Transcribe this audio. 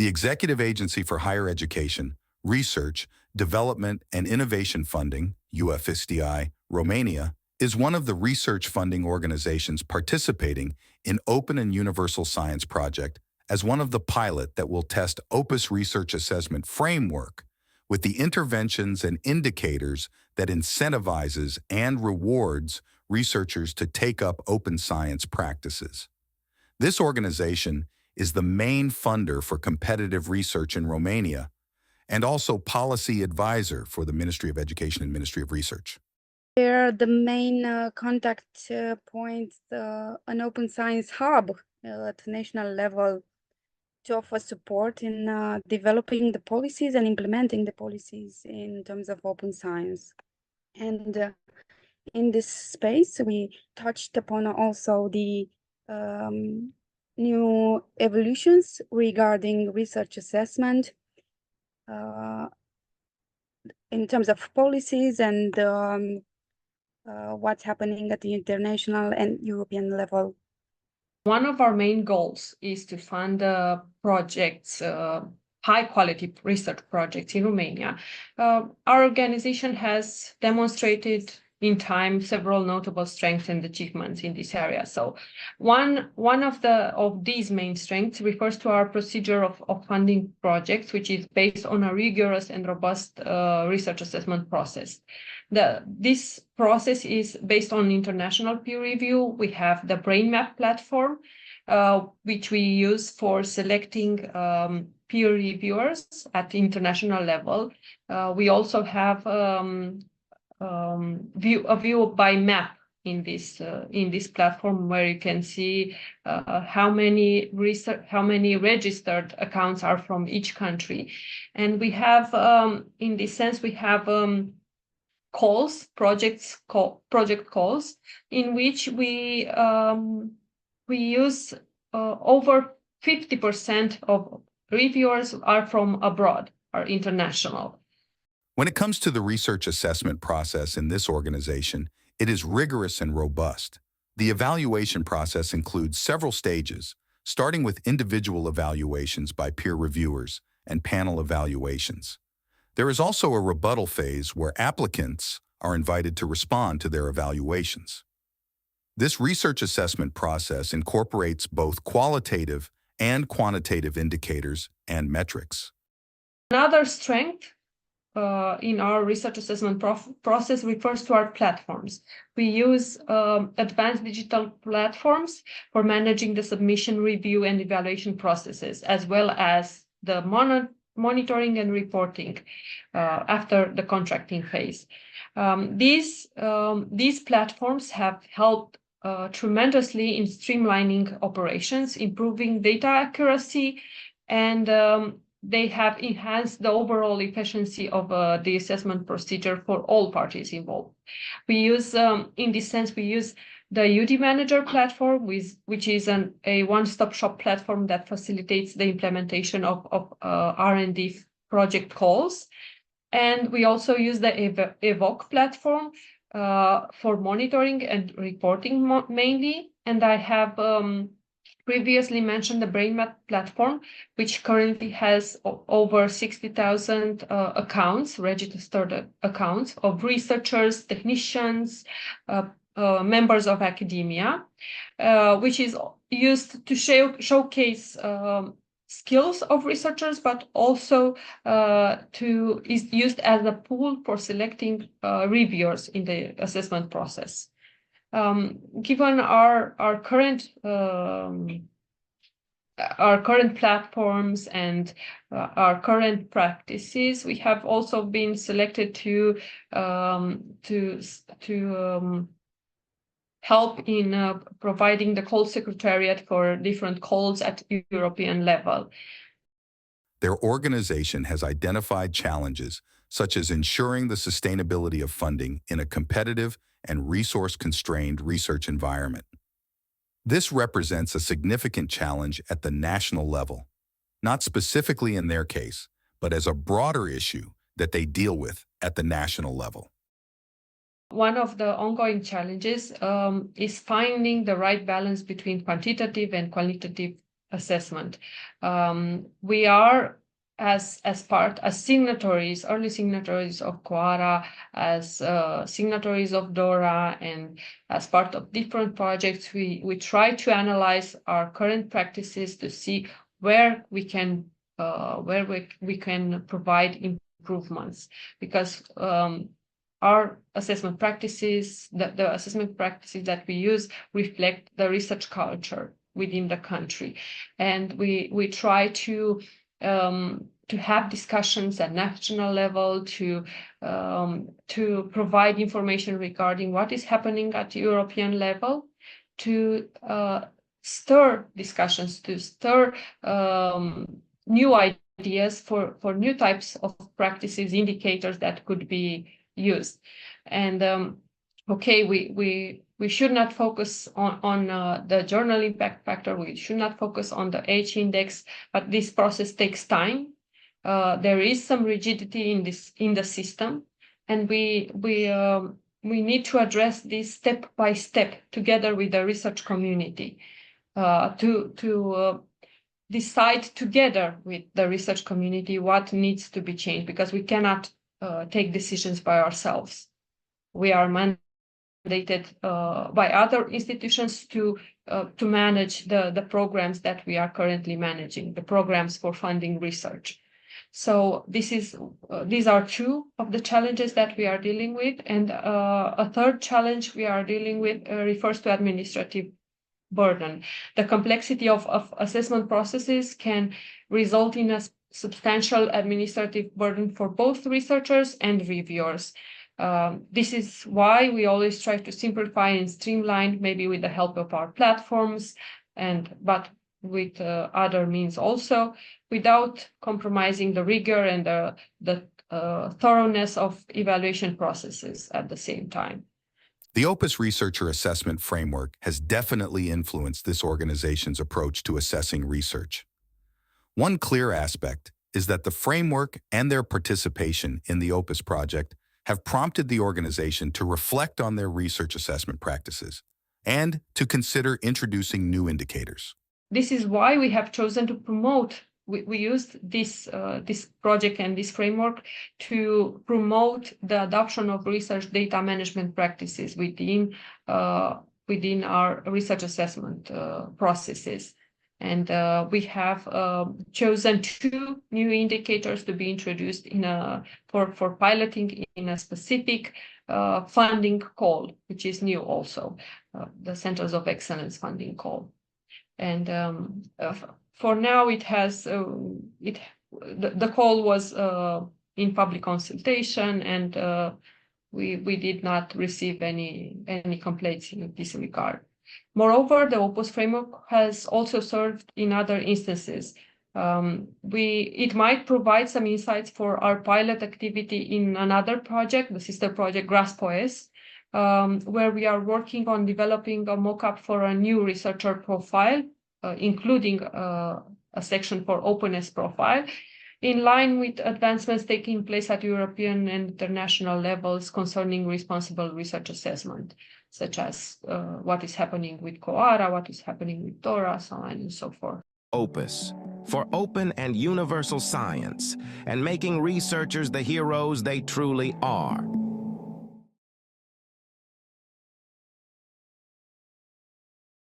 The Executive Agency for Higher Education, Research, Development, and Innovation Funding, UEFISCDI, Romania, is one of the research funding organizations participating in Open and Universal Science Project as one of the pilot that will test OPUS research assessment framework with the interventions and indicators that incentivizes and rewards researchers to take up open science practices. This organization is the main funder for competitive research in Romania and also policy advisor for the Ministry of Education and Ministry of Research. They're the main contact points, an open science hub at national level to offer support in developing the policies and implementing the policies in terms of open science. And in this space, we touched upon also the new evolutions regarding research assessment in terms of policies and what's happening at the international and European level. One of our main goals is to fund projects, high-quality research projects in Romania. Our organization has demonstrated in time several notable strengths and achievements in this area. So one of these main strengths refers to our procedure of funding projects, which is based on a rigorous and robust research assessment process. This process is based on international peer review. We have the BrainMap platform, which we use for selecting peer reviewers at the international level. We also have a view by map in this platform, where you can see how many registered accounts are from each country, and we have in this sense we have project calls, in which we use over 50% of reviewers are from abroad, are international. When it comes to the research assessment process in this organization, it is rigorous and robust. The evaluation process includes several stages, starting with individual evaluations by peer reviewers and panel evaluations. There is also a rebuttal phase where applicants are invited to respond to their evaluations. This research assessment process incorporates both qualitative and quantitative indicators and metrics. Another strength in our research assessment process refers to our platforms. We use advanced digital platforms for managing the submission, review, and evaluation processes, as well as the monitoring and reporting after the contracting phase. These platforms have helped tremendously in streamlining operations, improving data accuracy, and they have enhanced the overall efficiency of the assessment procedure for all parties involved. We use, in this sense, we use the UD Manager platform, which is a one-stop shop platform that facilitates the implementation of R&D project calls. And we also use the Evoke platform for monitoring and reporting mainly. And I have previously mentioned the BrainMap platform, which currently has over 60,000 accounts, registered accounts of researchers, technicians, members of academia, which is used to showcase skills of researchers, but also is used as a pool for selecting reviewers in the assessment process. Given our current platforms and our current practices, we have also been selected to help in providing the call secretariat for different calls at European level. Their organization has identified challenges such as ensuring the sustainability of funding in a competitive and resource-constrained research environment. This represents a significant challenge at the national level, not specifically in their case, but as a broader issue that they deal with at the national level. One of the ongoing challenges is finding the right balance between quantitative and qualitative assessment. We are as signatories, early signatories of COARA, as signatories of DORA, and as part of different projects, we try to analyze our current practices to see where we can provide improvements, because our assessment practices, the assessment practices that we use reflect the research culture within the country, and we try to have discussions at national level, to provide information regarding what is happening at the European level, to stir discussions, to stir new ideas for new types of practices, indicators that could be used. And okay, we should not focus on the journal impact factor. We should not focus on the H index, but this process takes time. There is some rigidity in the system, and we need to address this step by step together with the research community, to decide together with the research community what needs to be changed, because we cannot take decisions by ourselves. We are mandated by other institutions to manage the programs that we are currently managing, the programs for funding research. So these are two of the challenges that we are dealing with, and a third challenge we are dealing with refers to administrative burden. The complexity of assessment processes can result in a substantial administrative burden for both researchers and reviewers. This is why we always try to simplify and streamline, maybe with the help of our platforms, but with other means also, without compromising the rigor and the thoroughness of evaluation processes at the same time. The Opus Researcher Assessment Framework has definitely influenced this organization's approach to assessing research. One clear aspect is that the framework and their participation in the Opus project have prompted the organization to reflect on their research assessment practices and to consider introducing new indicators. This is why we have chosen to promote. We used this project and this framework to promote the adoption of research data management practices within our research assessment processes. And we have chosen 2 new indicators to be introduced for piloting in a specific funding call, which is new also, the Centers of Excellence funding call. And for now, it has the call was in public consultation, and we did not receive any complaints in this regard. Moreover, the Opus framework has also served in other instances. It might provide some insights for our pilot activity in another project, the sister project GRASPOES, where we are working on developing a mock-up for a new researcher profile, including a section for openness profile, in line with advancements taking place at European and international levels concerning responsible research assessment, such as what is happening with COARA, what is happening with DORA, so on and so forth. Opus, for open and universal science, and making researchers the heroes they truly are.